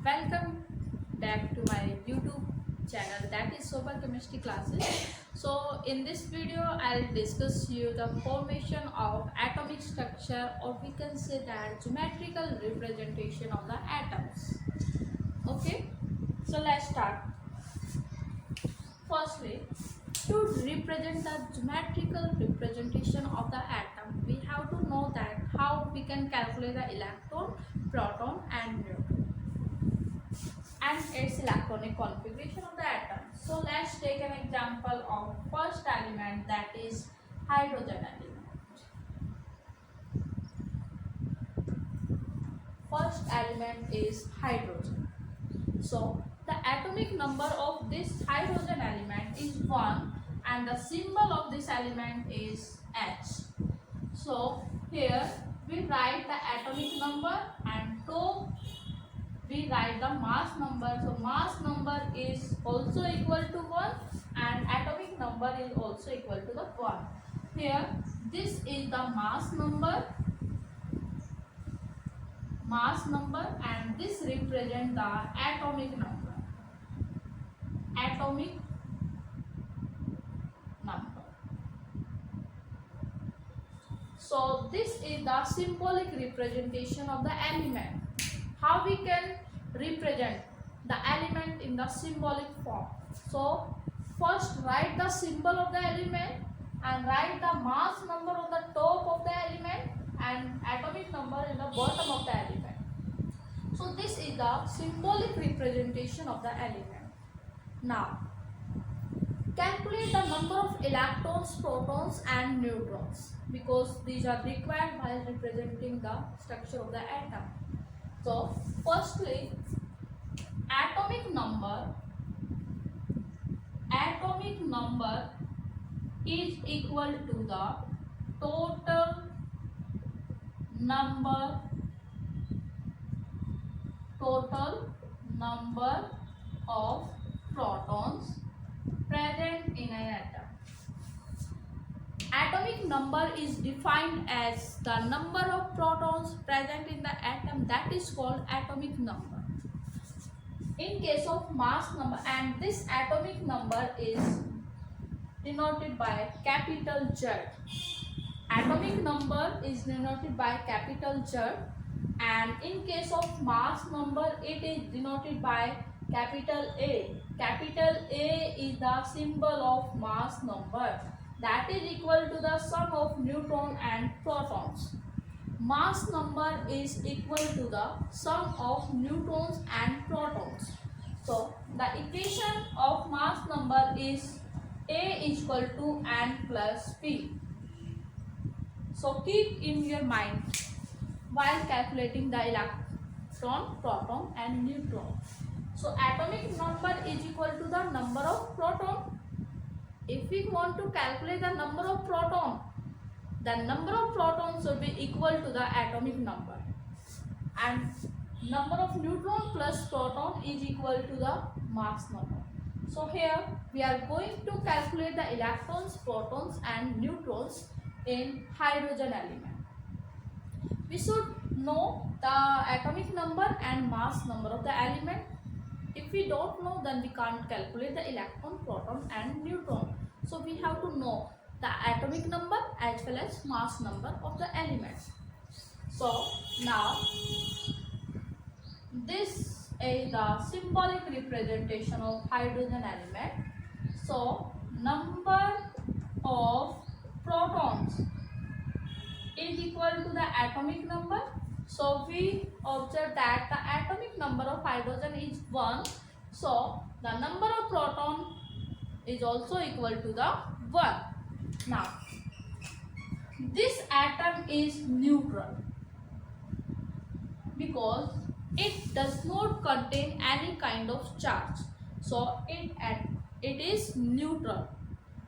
Welcome back to my YouTube channel, that is Super Chemistry Classes. So in this video I'll discuss you the formation of atomic structure, or we can say that geometrical representation of the atoms. Okay, so let's start. Firstly, to represent the geometrical representation of the atom, we have to know that how we can calculate the electron, proton and neutron and its electronic configuration of the atom. So let's take an example of first element, that is hydrogen element. First element is hydrogen. So the atomic number of this hydrogen element is 1 and the symbol of this element is H. So here we write the atomic number and top we write the mass number. So mass number is also equal to 1 and atomic number is also equal to the 1. Here this is the mass number and this represents the atomic number. So this is the symbolic representation of the element. How we can represent the element in the symbolic form? So first write the symbol of the element and write the mass number on the top of the element and atomic number in the bottom of the element. So this is the symbolic representation of the element. Now calculate the number of electrons, protons and neutrons, because these are required while representing the structure of the atom. So firstly, atomic number is equal to the total number of protons present in an atom. Atomic number is defined as the number of protons present in the atom, that is called atomic number. In case of mass number, and this atomic number is denoted by capital Z. Atomic number is denoted by capital Z, and in case of mass number it is denoted by capital A. Capital A is the symbol of mass number, that is equal to the sum of neutron and protons. Mass number is equal to the sum of neutrons and protons. So the equation of mass number is A is equal to N plus P. So keep in your mind while calculating the electron, proton and neutron. So atomic number is equal to the number of proton. If we want to calculate the number of proton, the number of protons should be equal to the atomic number, and number of neutron plus proton is equal to the mass number. So here we are going to calculate the electrons, protons and neutrons in hydrogen element. We should know the atomic number and mass number of the element. If we don't know, then we can't calculate the electron, proton and neutron. So we have to know the atomic number as well as mass number of the element. So now this is the symbolic representation of hydrogen element. So number of protons is equal to the atomic number. So we observe that the atomic number of hydrogen is 1. So the number of proton is also equal to the 1. Now this atom is neutral because it does not contain any kind of charge. So it is neutral.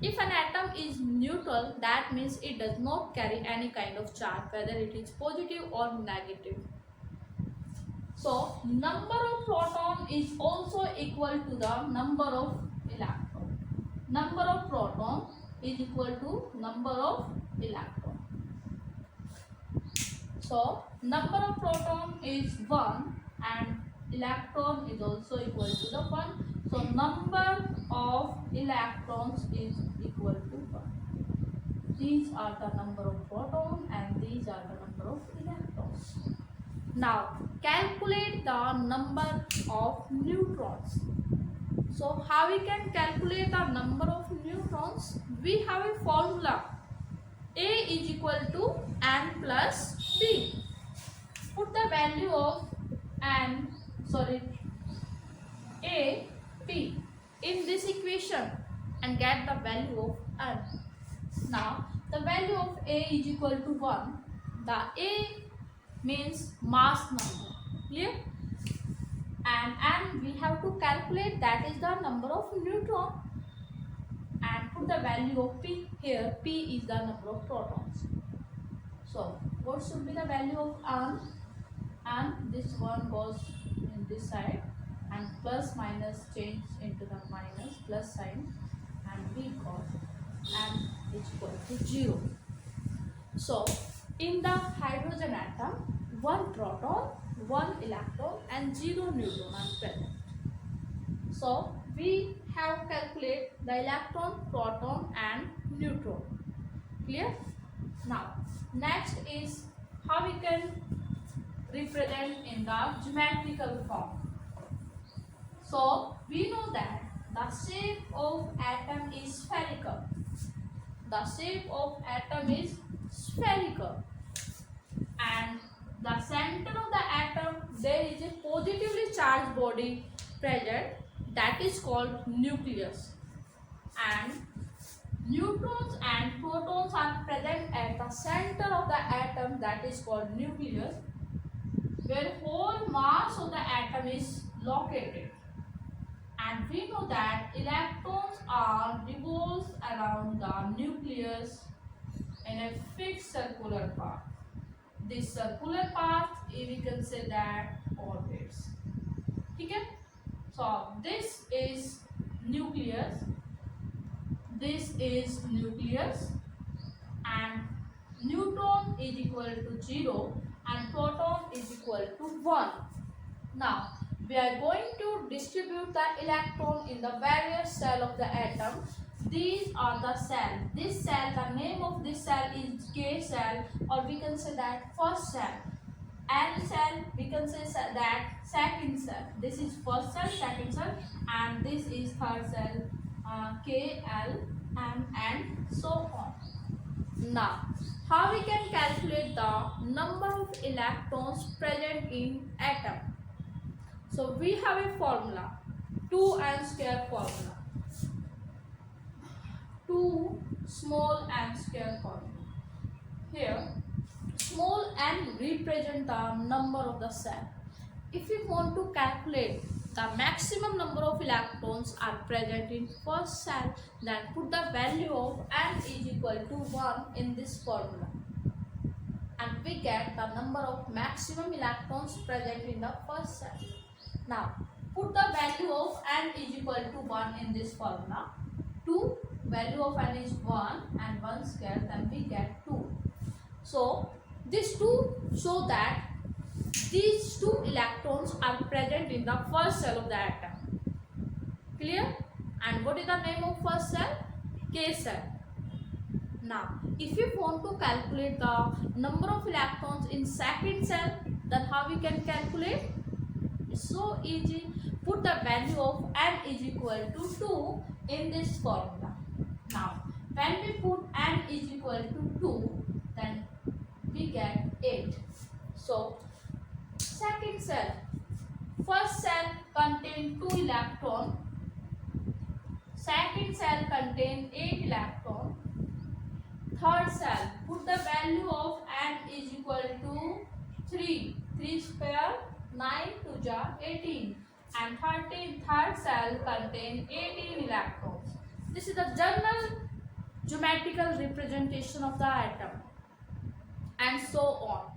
If an atom is neutral, that means it does not carry any kind of charge, whether it is positive or negative. So number of proton is also equal to the number of electron. Number of proton is equal to number of electron. So number of proton is 1 and electron is also equal to the 1. So number of electrons is equal to 1. These are the number of protons and these are the number of electrons. Now calculate the number of neutrons. So how we can calculate the number of neutrons? We have a formula. A is equal to n plus p. Put the value of A, P in this equation and get the value of n. Now the value of A is equal to 1. The A means mass number. Clear? And n we have to calculate, that is the number of neutron, and put the value of P here. P is the number of protons. So what should be the value of n? And this one goes in this side and plus minus change into the minus plus sign and we got n is equal to 0. So in the hydrogen atom, 1 proton, 1 electron and 0 neutron are present. So we have calculated the electron, proton and neutron. Clear? Now next is how we can represent in the geometrical form. So we know that the shape of atom is spherical. The shape of atom is spherical, and the center of the atom there is a positively charged body present, that is called nucleus, and neutrons and protons are present at the center of the atom, that is called nucleus, where whole mass of the atom is located. And we know that electrons are revolved around the nucleus in a fixed circular path. This circular path, we can say that orbits. Okay? So this is nucleus, this is nucleus, and neutron is equal to 0 and proton is equal to 1. Now we are going to distribute the electron in the various cell of the atom. These are the cell. This cell, the name of this cell is K cell, or we can say that first cell. N cell, we can say that second cell. This is first cell, second cell, and this is third cell, K, L, M, and so on. Now how we can calculate the number of electrons present in atom? So we have a formula, 2n square formula, 2 small n square formula. Here small n represent the number of the cell. If we want to calculate the maximum number of electrons are present in first cell, then put the value of n is equal to 1 in this formula, and we get the number of maximum electrons present in the first cell. Now put the value of n is equal to 1 in this formula. 2, value of n is 1 and 1 square, then we get 2. So these 2 show that these 2 electrons are present in the first cell of the atom. Clear? And what is the name of first cell? K cell. Now if you want to calculate the number of electrons in second cell, then how we can calculate? It's so easy. Put the value of n is equal to 2 in this formula. Now when we put n is equal to 2, then we get 8. So second cell, first cell contain 2 electron, second cell contain 8 electron, third cell, put the value of n is equal to 3, 3 square, 9 to ja 18, and third cell contain 18 electrons. This is the general geometrical representation of the atom, and so on.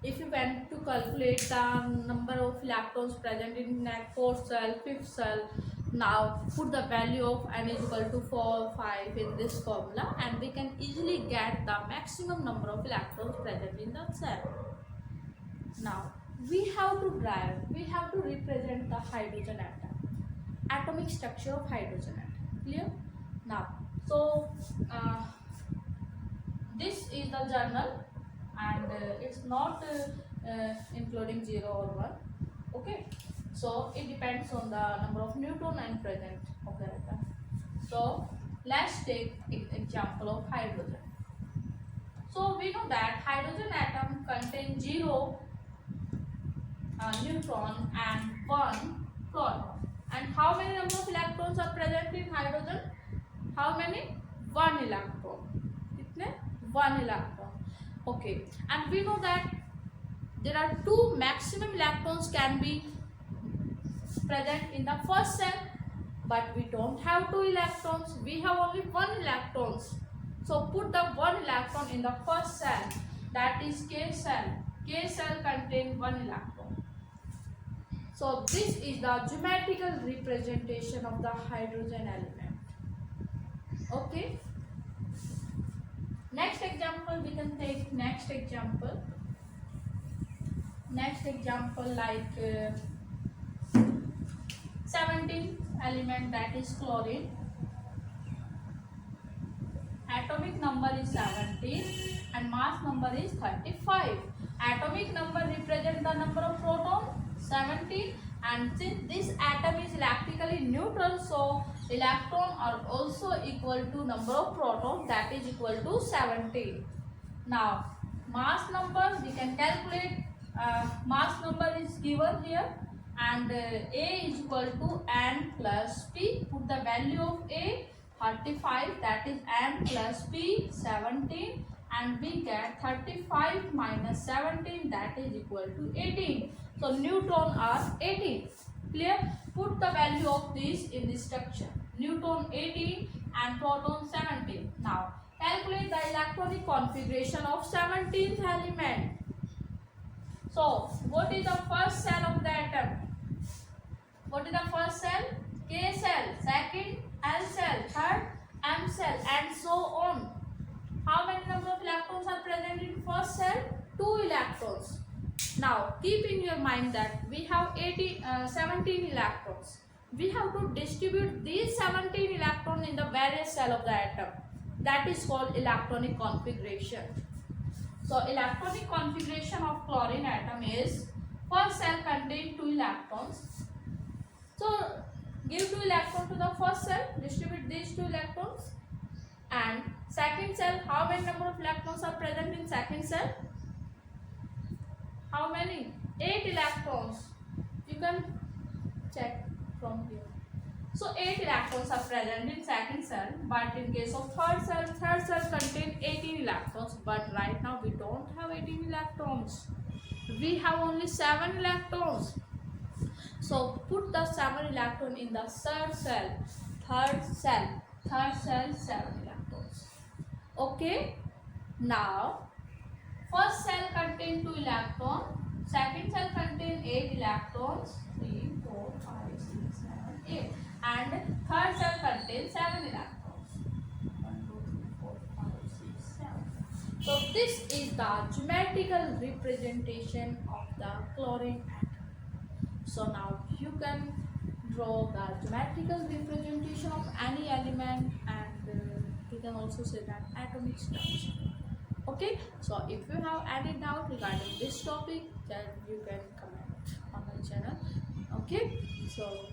If you want to calculate the number of electrons present in fourth cell, fifth cell, now put the value of n is equal to 4, 5 in this formula, and we can easily get the maximum number of electrons present in the cell. Now we have to drive, we have to represent the hydrogen atom, atomic structure of hydrogen atom. Clear? Now, so this is the journal, and it's not including 0 or 1. Okay, so it depends on the number of neutron and present of the atom. So let's take an example of hydrogen. So we know that hydrogen atom contains 0 neutron and 1 proton. And how many number of electrons are present in hydrogen? How many? 1 electron. Kitne? 1 electron. Okay. And we know that there are 2 maximum electrons can be present in the first cell, but we don't have 2 electrons. We have only 1 electrons. So put the 1 electron in the first cell, that is K cell. K cell contains 1 electron. So this is the geometrical representation of the hydrogen element. Okay. Next example, we can take next example. Next example like 17th element, that is chlorine. Atomic number is 17 and mass number is 35. Atomic number represents the number of proton 17, and since this atom is electrically neutral, so electron are also equal to number of proton, that is equal to 17. Now mass number we can calculate. Mass number is given here, and A is equal to N plus P. Put the value of A 35, that is N plus P 17, and we get 35 minus 17, that is equal to 18. So neutron are 18. Clear? Put the value of this in this structure. Neutron 18 and proton 17. Now calculate the electronic configuration of 17th element. So what is the first cell of the atom? What is the first cell? K cell. Second L cell. Third M cell, and so on. How many number of electrons are present in first cell? 2 electrons. Now keep in your mind that we have 17 electrons. We have to distribute these 17 electrons in the various cell of the atom. That is called electronic configuration. So electronic configuration of chlorine atom is, first cell contains 2 electrons. So give 2 electrons to the first cell, distribute these 2 electrons. And second cell, how many number of electrons are present in second cell? How many? 8 electrons. You can check from here. So 8 electrons are present in second cell, but in case of third cell contains 18 electrons, but right now we don't have 18 electrons. We have only 7 electrons. So put the 7 electron in the third cell. Third cell 7 electrons. Okay. Now first cell contains 2 electrons. Second cell contains 8 electrons. 3, 4, 5, 6, 7, 8. And third cell contains 7 electrons. 1, 2, 3, 4, 5, 6, 7. So this is the geometrical representation of the chlorine atom. So now you can draw the geometrical representation of any element, and you can also say that atomic structure. Okay, so if you have any doubt regarding this topic, then you can comment on my channel. Okay, so